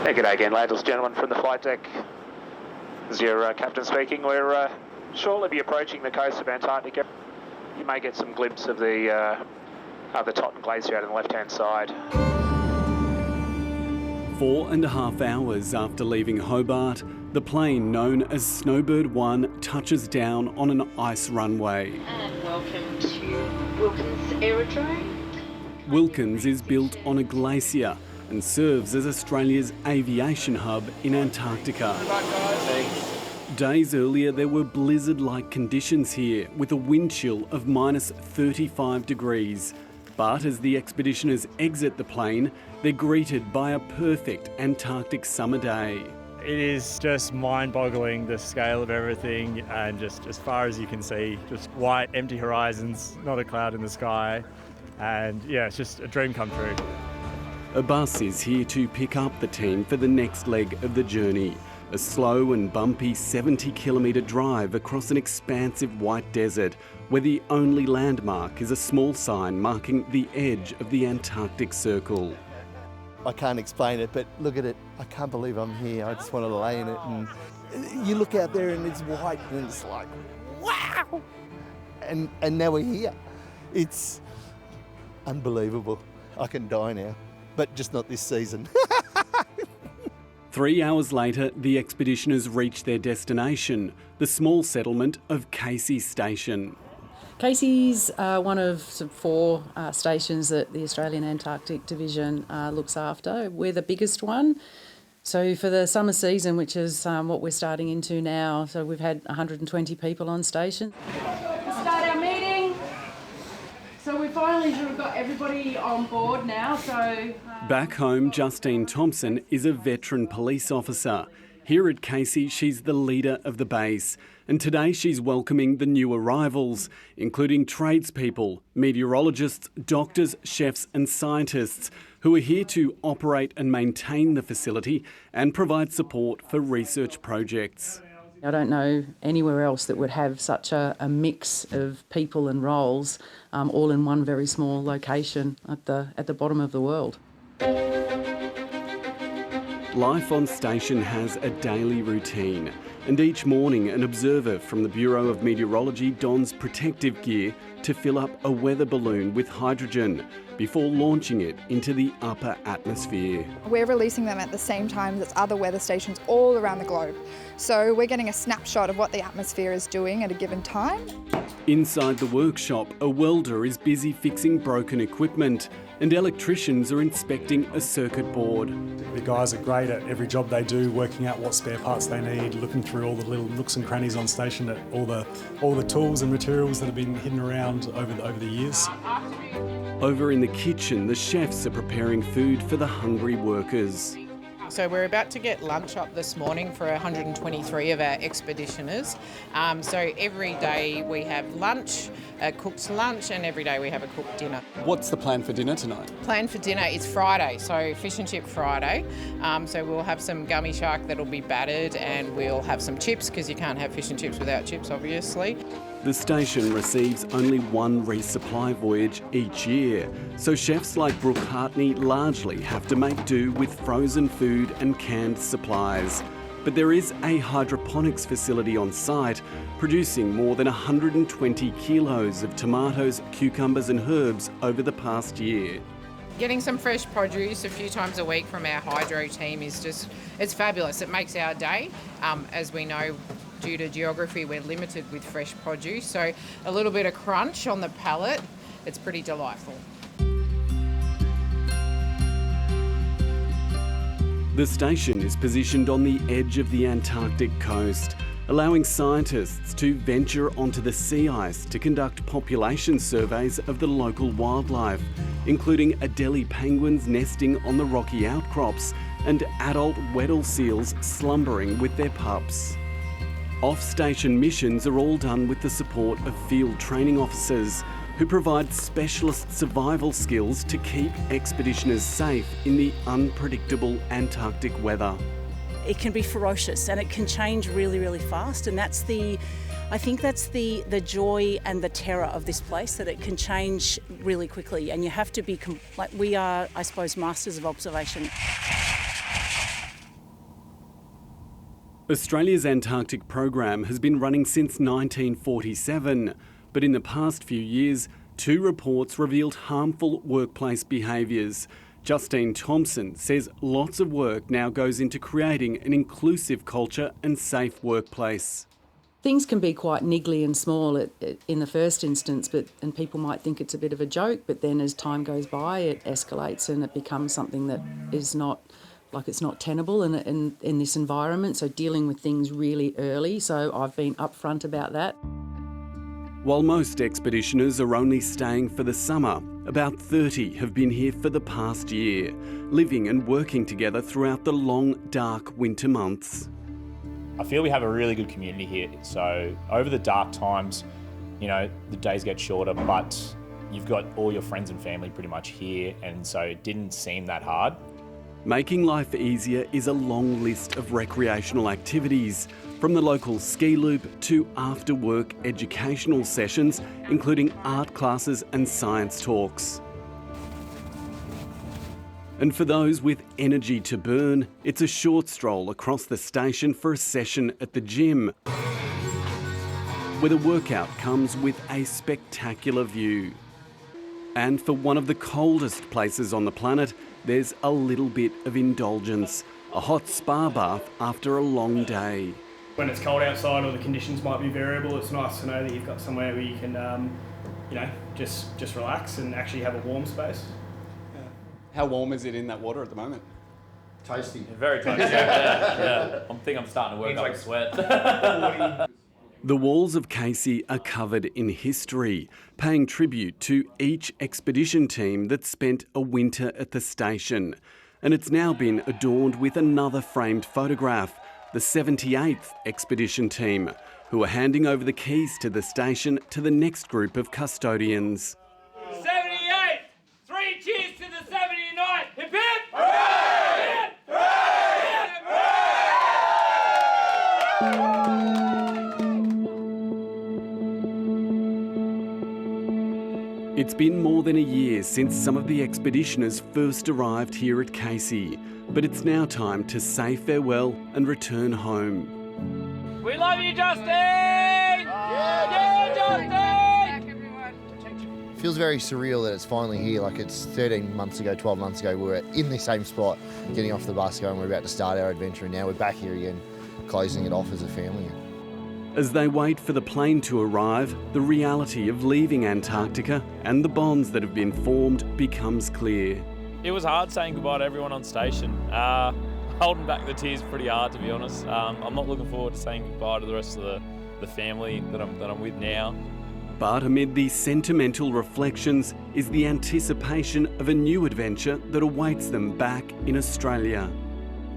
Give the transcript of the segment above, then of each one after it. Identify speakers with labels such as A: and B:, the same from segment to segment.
A: G'day again, ladies and gentlemen from the flight deck. This is your captain speaking. We're shortly be approaching the coast of Antarctica. You may get some glimpse of the Totten Glacier out on the left-hand side.
B: 4.5 hours after leaving Hobart, the plane known as Snowbird 1 touches down on an ice runway.
C: And welcome to Wilkins Aerodrome.
B: Wilkins is built on a glacier and serves as Australia's aviation hub in Antarctica. Days earlier, there were blizzard-like conditions here with a wind chill of minus 35 degrees. But as the expeditioners exit the plane, they're greeted by a perfect Antarctic summer day.
D: It is just mind-boggling, the scale of everything, and just as far as you can see, just white, empty horizons, not a cloud in the sky, and yeah, it's just a dream come true.
B: A bus is here to pick up the team for the next leg of the journey. A slow and bumpy 70-kilometre drive across an expansive white desert where the only landmark is a small sign marking the edge of the Antarctic Circle.
E: I can't explain it, but look at it. I can't believe I'm here. I just want to lay in it. And you look out there and it's white and it's like, wow! And now we're here. It's unbelievable. I can die now, but just not this season.
B: 3 hours later, the expeditioners reached their destination, the small settlement of Casey Station.
F: Casey's one of 4 stations that the Australian Antarctic Division looks after. We're the biggest one. So for the summer season, which is what we're starting into now, so we've had 120 people on station.
G: We'll start our meeting. So we finally have got everybody on board now.
B: Back home, Justine Thompson is a veteran police officer. Here at Casey, she's the leader of the base. And today she's welcoming the new arrivals, including tradespeople, meteorologists, doctors, chefs and scientists who are here to operate and maintain the facility and provide support for research projects.
F: I don't know anywhere else that would have such a mix of people and roles all in one very small location at the bottom of the world.
B: Life on station has a daily routine, and each morning an observer from the Bureau of Meteorology dons protective gear to fill up a weather balloon with hydrogen before launching it into the upper atmosphere.
H: We're releasing them at the same time as other weather stations all around the globe. So we're getting a snapshot of what the atmosphere is doing at a given time.
B: Inside the workshop, a welder is busy fixing broken equipment and electricians are inspecting a circuit board.
I: The guys are great at every job they do, working out what spare parts they need, looking through all the little nooks and crannies on station at all the tools and materials that have been hidden around over the years.
B: Over in the kitchen, the chefs are preparing food for the hungry workers.
J: So we're about to get lunch up this morning for 123 of our expeditioners. So every day we have lunch, a cooked lunch, and every day we have a cooked dinner.
K: What's the plan for dinner tonight?
J: Plan for dinner is Friday, so fish and chip Friday. So we'll have some gummy shark that'll be battered, and we'll have some chips because you can't have fish and chips without chips, obviously.
B: The station receives only one resupply voyage each year, so chefs like Brooke Hartney largely have to make do with frozen food and canned supplies. But there is a hydroponics facility on site, producing more than 120 kilos of tomatoes, cucumbers and herbs over the past year.
J: Getting some fresh produce a few times a week from our hydro team is it's fabulous. It makes our day. As we know, due to geography, we're limited with fresh produce, so a little bit of crunch on the palate, it's pretty delightful.
B: The station is positioned on the edge of the Antarctic coast, allowing scientists to venture onto the sea ice to conduct population surveys of the local wildlife, including Adelie penguins nesting on the rocky outcrops and adult Weddell seals slumbering with their pups. Off-station missions are all done with the support of field training officers who provide specialist survival skills to keep expeditioners safe in the unpredictable Antarctic weather.
L: It can be ferocious and it can change really, really fast, and I think that's the joy and the terror of this place, that it can change really quickly, and you have to be, we are, I suppose, masters of observation.
B: Australia's Antarctic Program has been running since 1947, but in the past few years, 2 reports revealed harmful workplace behaviours. Justine Thompson says lots of work now goes into creating an inclusive culture and safe workplace.
F: Things can be quite niggly and small in the first instance, and people might think it's a bit of a joke, but then as time goes by, it escalates and it becomes something that is not tenable in this environment. So dealing with things really early. So I've been upfront about that.
B: While most expeditioners are only staying for the summer, about 30 have been here for the past year, living and working together throughout the long, dark winter months.
K: I feel we have a really good community here. So over the dark times, the days get shorter, but you've got all your friends and family pretty much here, and so it didn't seem that hard.
B: Making life easier is a long list of recreational activities, from the local ski loop to after-work educational sessions, including art classes and science talks. And for those with energy to burn, it's a short stroll across the station for a session at the gym, where the workout comes with a spectacular view. And for one of the coldest places on the planet, there's a little bit of indulgence, a hot spa bath after a long day.
M: When it's cold outside or the conditions might be variable, it's nice to know that you've got somewhere where you can, just relax and actually have a warm space.
N: How warm is it in that water at the moment?
O: Toasty.
P: Very toasty. Yeah. I think I'm starting to work up a sweat.
B: The walls of Casey are covered in history, paying tribute to each expedition team that spent a winter at the station. And it's now been adorned with another framed photograph, the 78th expedition team, who are handing over the keys to the station to the next group of custodians.
Q: 78! 3 cheers to the 79! Hip hip! Hooray! Hip! Hooray!
B: It's been more than a year since some of the expeditioners first arrived here at Casey, but it's now time to say farewell and return home.
Q: We love you, Justin! Yeah, Justin!
O: Feels very surreal that it's finally here. Like it's 13 months ago, 12 months ago, we were in the same spot, getting off the bus going, we're about to start our adventure, and now we're back here again, closing it off as a family.
B: As they wait for the plane to arrive, the reality of leaving Antarctica and the bonds that have been formed becomes clear.
P: It was hard saying goodbye to everyone on station. Holding back the tears pretty hard, to be honest. I'm not looking forward to saying goodbye to the rest of the family that I'm with now.
B: But amid these sentimental reflections is the anticipation of a new adventure that awaits them back in Australia.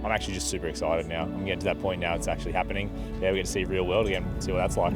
K: I'm actually just super excited now. I'm getting to that point now it's actually happening. Yeah, we get to see real world again, see what that's like.